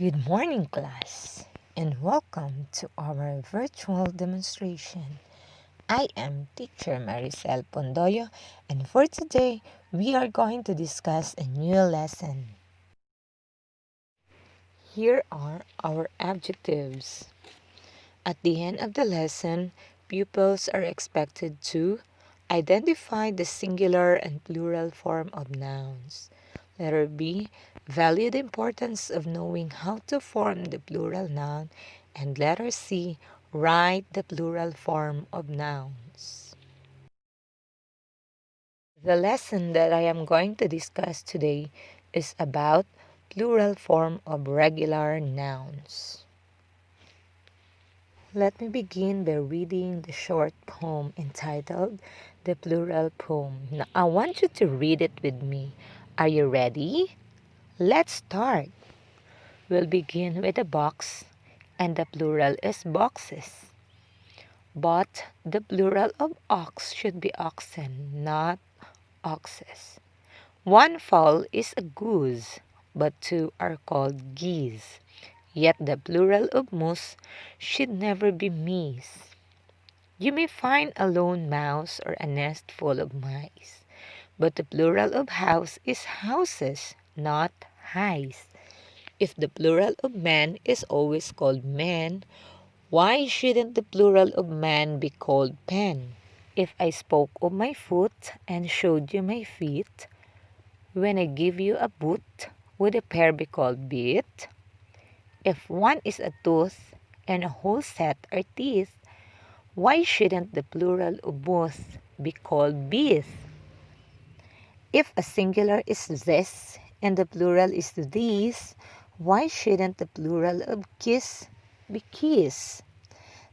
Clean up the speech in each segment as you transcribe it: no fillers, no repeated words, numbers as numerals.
Good morning, class, and welcome to our virtual demonstration. I am Teacher Maricel Pondoyo, and for today, we are going to discuss a new lesson. Here are our adjectives. At the end of the lesson, pupils are expected to identify the singular and plural form of nouns. Letter B, value the importance of knowing how to form the plural noun. And letter C, write the plural form of nouns. The lesson that I am going to discuss today is about plural form of regular nouns. Let me begin by reading the short poem entitled The Plural Poem. Now, I want you to read it with me. Are you ready? Let's start. We'll begin with a box, and the plural is boxes. But the plural of ox should be oxen, not oxes. One fowl is a goose, but two are called geese. Yet the plural of moose should never be meese. You may find a lone mouse or a nest full of mice, but the plural of house is houses, not highs. If the plural of man is always called men, why shouldn't the plural of man be called pen? If I spoke of my foot and showed you my feet, when I give you a boot, would a pair be called beat? If one is a tooth and a whole set are teeth, why shouldn't the plural of both be called bees? If a singular is this and the plural is these, why shouldn't the plural of kiss be kiss?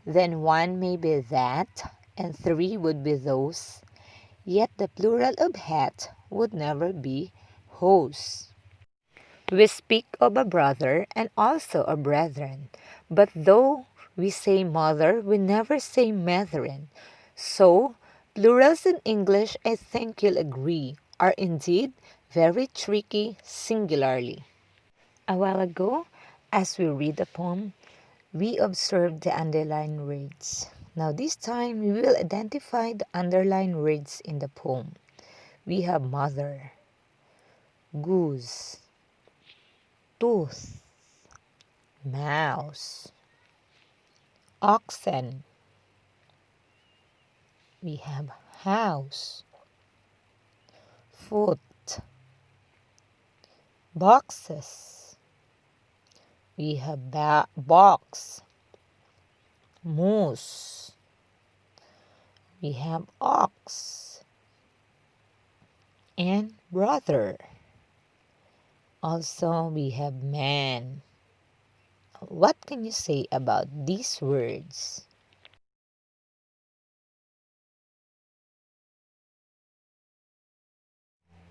Then one may be that, and three would be those. Yet the plural of hat would never be hose. We speak of a brother and also a brethren, but though we say mother, we never say metheren. So, plurals in English, I think you'll agree, are indeed very tricky singularly. A while ago, as we read the poem, we observed the underlined words. Now this time, we will identify the underlined words in the poem. We have mother, goose, tooth, mouse, oxen. We have house, foot, boxes. We have box, moose. We have ox and brother. Also, we have man. What can you say about these words?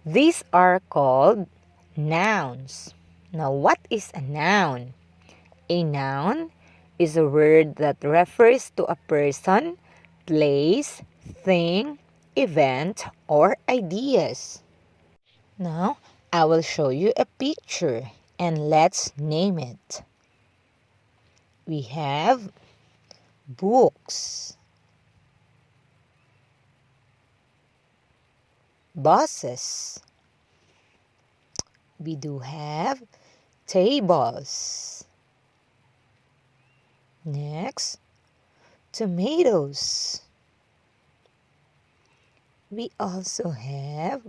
These are called nouns. Now, what is a noun? A noun is a word that refers to a person, place, thing, event, or ideas. Now, I will show you a picture and let's name it. We have books, buses. We do have tables. Next, tomatoes. We also have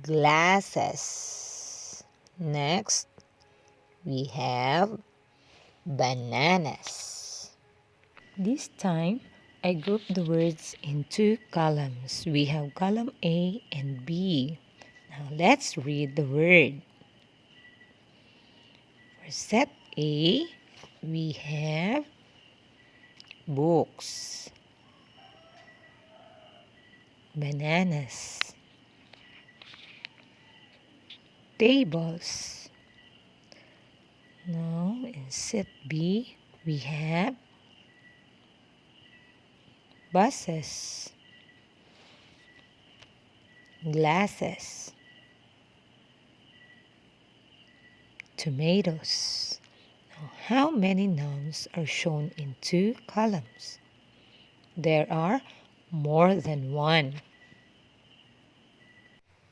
glasses. Next, we have bananas. This time, I grouped the words in two columns. We have column A and B. Now, let's read the word. For set A, we have books, bananas, tables. Now, in set B, we have buses, glasses, tomatoes. How many nouns are shown in two columns? There are more than one.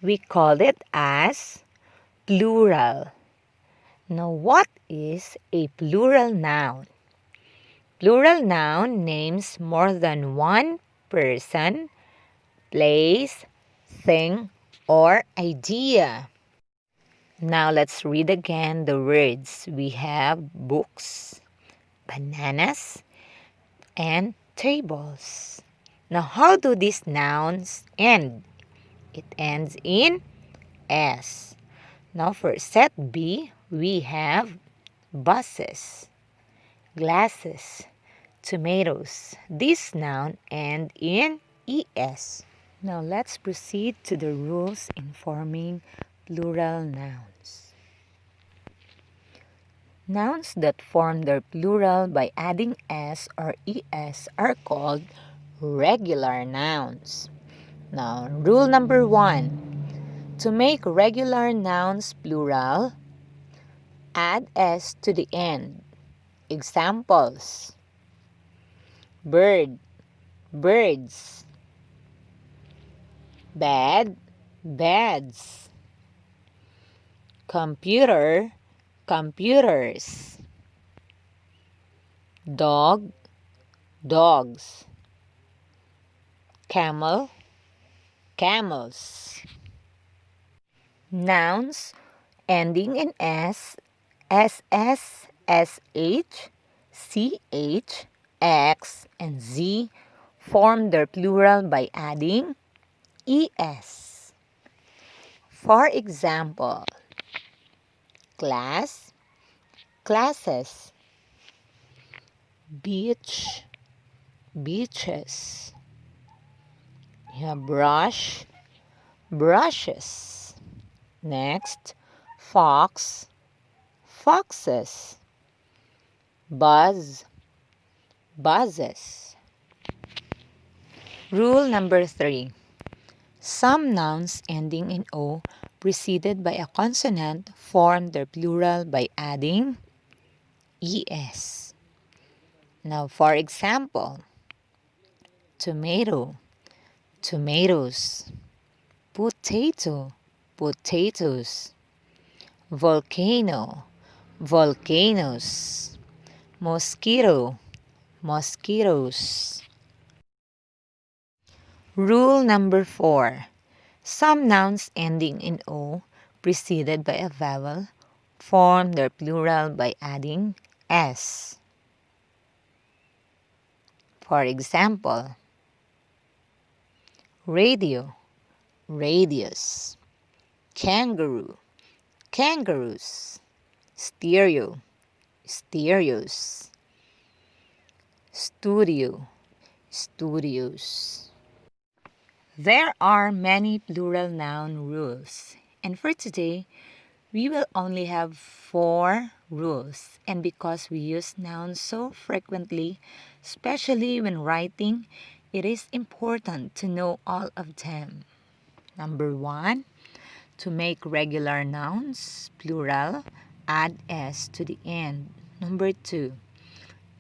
We call it as plural. Now, what is a plural noun? Plural noun names more than one person, place, thing, or idea. Now let's read again the words. We have books, bananas, and tables. Now, how do these nouns end? It ends in S. Now, for set B, we have buses, glasses, tomatoes. This noun end in ES. Now, let's proceed to the rules in forming plural nouns. Nouns that form their plural by adding S or ES are called regular nouns. Now, rule number 1. To make regular nouns plural, add S to the end. Examples: bird, birds; bed, beds; computer, computers; dog, dogs; camel, camels. Nouns ending in S, SS, SH, CH, X, and Z form their plural by adding ES. For example, class, classes; beach, beaches; brush, brushes. Next, fox, foxes; buzz, buzzes. Rule number 3. Some nouns ending in O preceded by a consonant form their plural by adding ES. Now, for example, tomato, tomatoes; potato, potatoes; volcano, volcanoes; mosquito, mosquitoes. Rule number 4. Some nouns ending in O preceded by a vowel form their plural by adding S. For example, radio, radius; kangaroo, kangaroos; stereo, stereos; studio, studios. There are many plural noun rules, and for today, we will only have 4 rules. And because we use nouns so frequently, especially when writing, it is important to know all of them. Number 1, to make regular nouns plural, add S to the end. Number 2,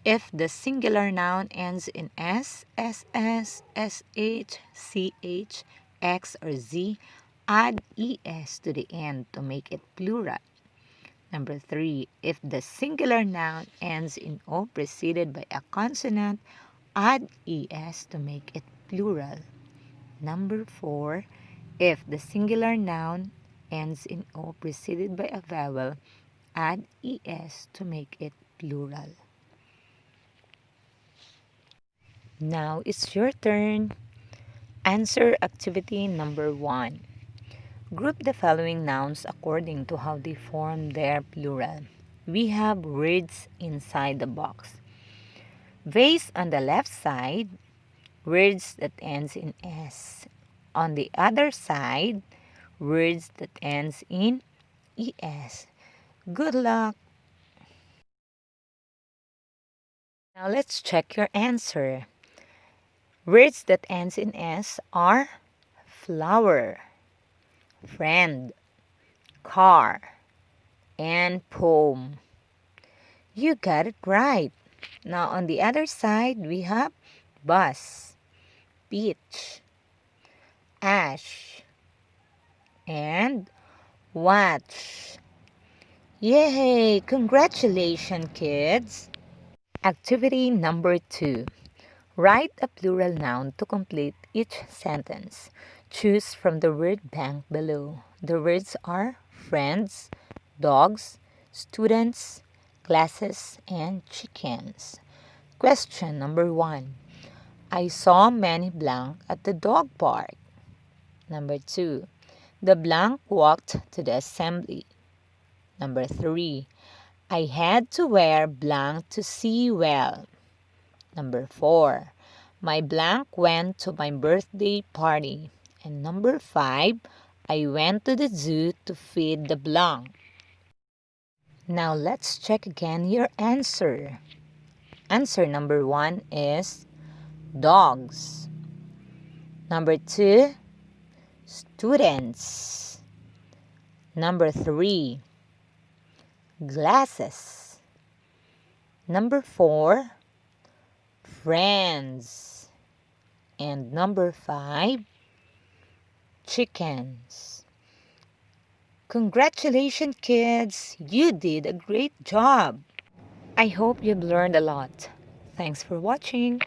if the singular noun ends in S, SS, SH, CH, X, or Z, add ES to the end to make it plural. Number 3, if the singular noun ends in O preceded by a consonant, add ES to make it plural. Number 4, if the singular noun ends in O preceded by a vowel, add ES to make it plural. Now it's your turn. Answer activity number 1. Group the following nouns according to how they form their plural. We have words inside the box. Vase on the left side, words that ends in S. On the other side, words that ends in ES. Good luck! Now let's check your answer. Words that ends in S are flower, friend, car, and poem. You got it right. Now on the other side, we have bus, beach, ash, and watch. Yay! Congratulations, kids! Activity number 2. Write a plural noun to complete each sentence. Choose from the word bank below. The words are friends, dogs, students, glasses, and chickens. Question number 1. I saw many blank at the dog park. Number 2. The blank walked to the assembly. Number 3. I had to wear blank to see well. Number 4. My blank went to my birthday party. And number 5. I went to the zoo to feed the blank. Now let's check again your answer. Answer number 1 is dogs. Number 2, students. Number 3, glasses. Number 4, friends. And number 5, chickens. Congratulations, kids! You did a great job! I hope you've learned a lot. Thanks for watching.